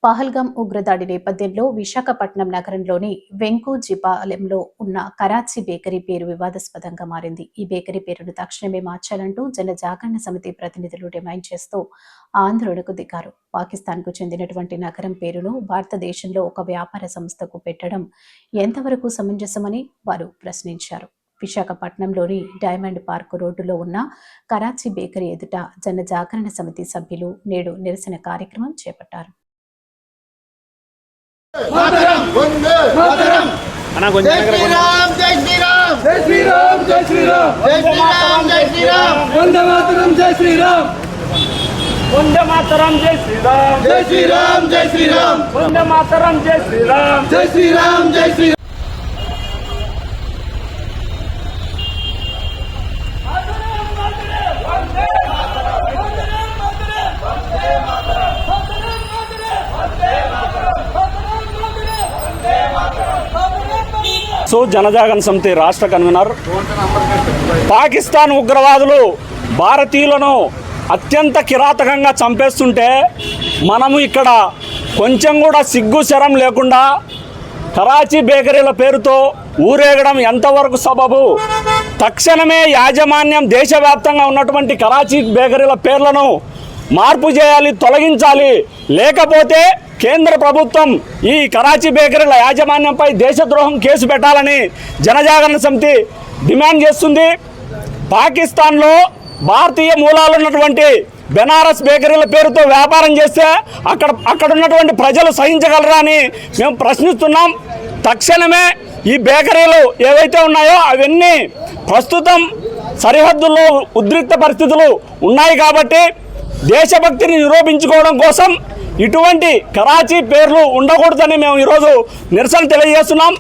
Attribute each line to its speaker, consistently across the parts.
Speaker 1: పహల్గాం ఉగ్రదాడి నేపథ్యంలో విశాఖపట్నం నగరంలోని వెంకోజిపాలెంలో ఉన్న కరాచీ బేకరీ పేరు వివాదాస్పదంగా మారింది. ఈ బేకరీ పేరును తక్షణమే మార్చాలంటూ జనజాగరణ సమితి ప్రతినిధులు డిమాండ్ చేస్తూ ఆందోళనకు దిగారు. పాకిస్తాన్కు చెందినటువంటి నగరం పేరును భారతదేశంలో ఒక వ్యాపార సంస్థకు పెట్టడం ఎంతవరకు సమంజసమని వారు ప్రశ్నించారు. విశాఖపట్నంలోని డైమండ్ పార్క్ రోడ్డులో ఉన్న కరాచీ బేకరీ ఎదుట జనజాగరణ సమితి సభ్యులు నేడు నిరసన కార్యక్రమం చేపట్టారు.
Speaker 2: मातरम वंदे मातरम जय श्री राम जय श्री राम जय श्री राम जय श्री राम जय श्री राम जय श्री राम वंदे मातरम जय श्री राम वंदे मातरम जय श्री राम जय श्री राम जय श्री राम वंदे मातरम जय श्री राम जय श्री राम जय श्री
Speaker 3: జనజాగరణ సమితి రాష్ట్ర కన్వీనర్. పాకిస్తాన్ ఉగ్రవాదులు భారతీయులను అత్యంత కిరాతకంగా చంపేస్తుంటే మనము ఇక్కడ కొంచెం కూడా సిగ్గు శరం లేకుండా కరాచీ బేకరీల పేరుతో ఊరేగడం ఎంతవరకు సబబు? తక్షణమే యాజమాన్యం దేశవ్యాప్తంగా ఉన్నటువంటి కరాచీ బేకరీల పేర్లను మార్పు చేయాలి, తొలగించాలి. లేకపోతే కేంద్ర ప్రభుత్వం ఈ కరాచీ బేకరీల యాజమాన్యంపై దేశద్రోహం కేసు పెట్టాలని జనజాగరణ సమితి డిమాండ్ చేస్తుంది. పాకిస్తాన్లో భారతీయ మూలాలు ఉన్నటువంటి బెనారస్ బేకరీల పేరుతో వ్యాపారం చేస్తే అక్కడ ఉన్నటువంటి ప్రజలు సహించగలరా అని మేము ప్రశ్నిస్తున్నాం. తక్షణమే ఈ బేకరీలు ఏవైతే ఉన్నాయో అవన్నీ ప్రస్తుతం సరిహద్దుల్లో ఉద్రిక్త పరిస్థితులు ఉన్నాయి కాబట్టి దేశభక్తిని నిరూపించుకోవడం కోసం ఇటువంటి కరాచీ పేర్లు ఉండకూడదని మేము ఈరోజు నిరసన తెలియజేస్తున్నాం.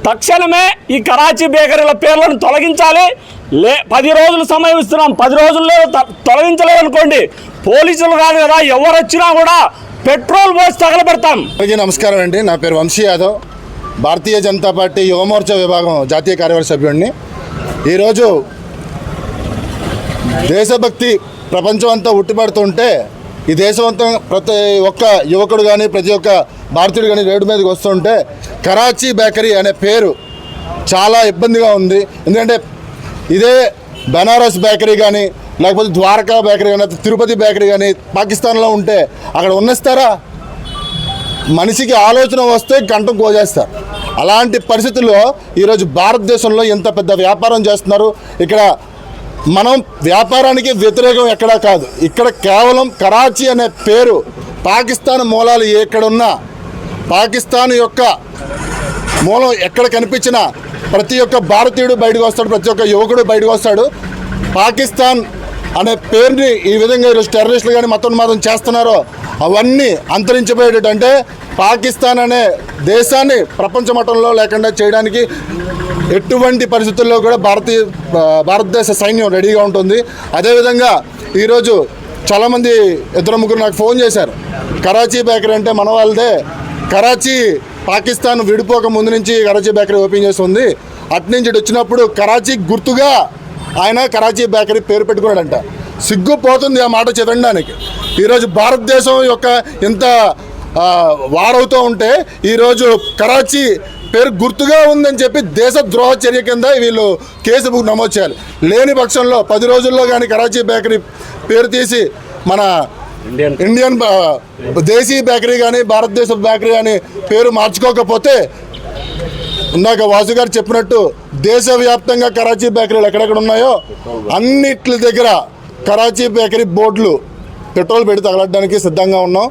Speaker 3: తక్షణమే ఈ కరాచీ బేకరీల పేర్లను తొలగించాలి. 10 రోజులు సమయం ఇస్తున్నాం. 10 రోజుల్లో తొలగించలేదనుకోండి, పోలీసులు కాదు కదా, ఎవరు వచ్చినా కూడా పెట్రోల్ పోసి తగలబెడతాం.
Speaker 4: నమస్కారం అండి. నా పేరు వంశీ యాదవ్, భారతీయ జనతా పార్టీ యువమోర్చా విభాగం జాతీయ కార్యవర్గ సభ్యుడిని. ఈరోజు దేశభక్తి ప్రపంచం అంతా ఉట్టిపడుతుంటే ఈ దేశమంతా ప్రతి ఒక్క యువకుడు కానీ ప్రతి ఒక్క భారతీయుడు కానీ రోడ్డు మీదకి వస్తుంటే కరాచీ బేకరీ అనే పేరు చాలా ఇబ్బందిగా ఉంది. ఎందుకంటే ఇదే బెనారస్ బేకరీ కానీ లేకపోతే ద్వారకా బేకరీ కానీ తిరుపతి బేకరీ కానీ పాకిస్తాన్లో ఉంటే అక్కడ ఉన్నస్తారా? మనిషికి ఆలోచన వస్తే గంటం కోజేస్తారు. అలాంటి పరిస్థితుల్లో ఈరోజు భారతదేశంలో ఎంత పెద్ద వ్యాపారం చేస్తున్నారు. ఇక్కడ మనం వ్యాపారానికి వ్యతిరేకం ఎక్కడా కాదు. ఇక్కడ కేవలం కరాచీ అనే పేరు పాకిస్తాన్ మూలాలు ఎక్కడున్నా, పాకిస్తాన్ యొక్క మూలం ఎక్కడ కనిపించినా ప్రతి ఒక్క భారతీయుడు బయటకు వస్తాడు, ప్రతి ఒక్క యువకుడు బయటకు వస్తాడు. పాకిస్తాన్ అనే పేరుని ఈ విధంగా ఈరోజు టెర్రరిస్టులు కానీ మతం చేస్తున్నారో అవన్నీ అంతరించిపోయేటట్టు, అంటే పాకిస్తాన్ అనే దేశాన్ని ప్రపంచ మట్టంలో లేకుండా చేయడానికి ఎటువంటి పరిస్థితుల్లో కూడా భారతదేశ సైన్యం రెడీగా ఉంటుంది. అదేవిధంగా ఈరోజు చాలామంది 2-3 నాకు ఫోన్ చేశారు. కరాచీ బేకరీ అంటే మన వాళ్ళదే, కరాచీ పాకిస్తాన్ విడిపోక ముందు నుంచి కరాచీ బేకరీ ఓపెన్ చేస్తుంది. అట్నుంచి వచ్చినప్పుడు కరాచీ గుర్తుగా ఆయన కరాచీ బేకరీ పేరు పెట్టుకున్నాడంట. సిగ్గుపోతుంది ఆ మాట చెప్పడానికి. ఈరోజు భారతదేశం యొక్క ఎంత వారవుతూ ఉంటే ఈరోజు కరాచీ పేరు గుర్తుగా ఉందని చెప్పి దేశద్రోహ చర్య కింద వీళ్ళు కేసు నమోదు చేయాలి. లేని పక్షంలో 10 రోజుల్లో కానీ కరాచీ బేకరీ పేరు తీసి మన ఇండియన్ దేశీ బేకరీ కానీ భారతదేశ బేకరీ కానీ పేరు మార్చుకోకపోతే ఇందాక వాసు గారు చెప్పినట్టు దేశవ్యాప్తంగా కరాచీ బేకరీలు ఎక్కడెక్కడ ఉన్నాయో అన్నిటి దగ్గర కరాచీ బేకరీ బోర్డులు పెట్రోల్ పెట్టి తగలడానికి సిద్ధంగా ఉన్నాం.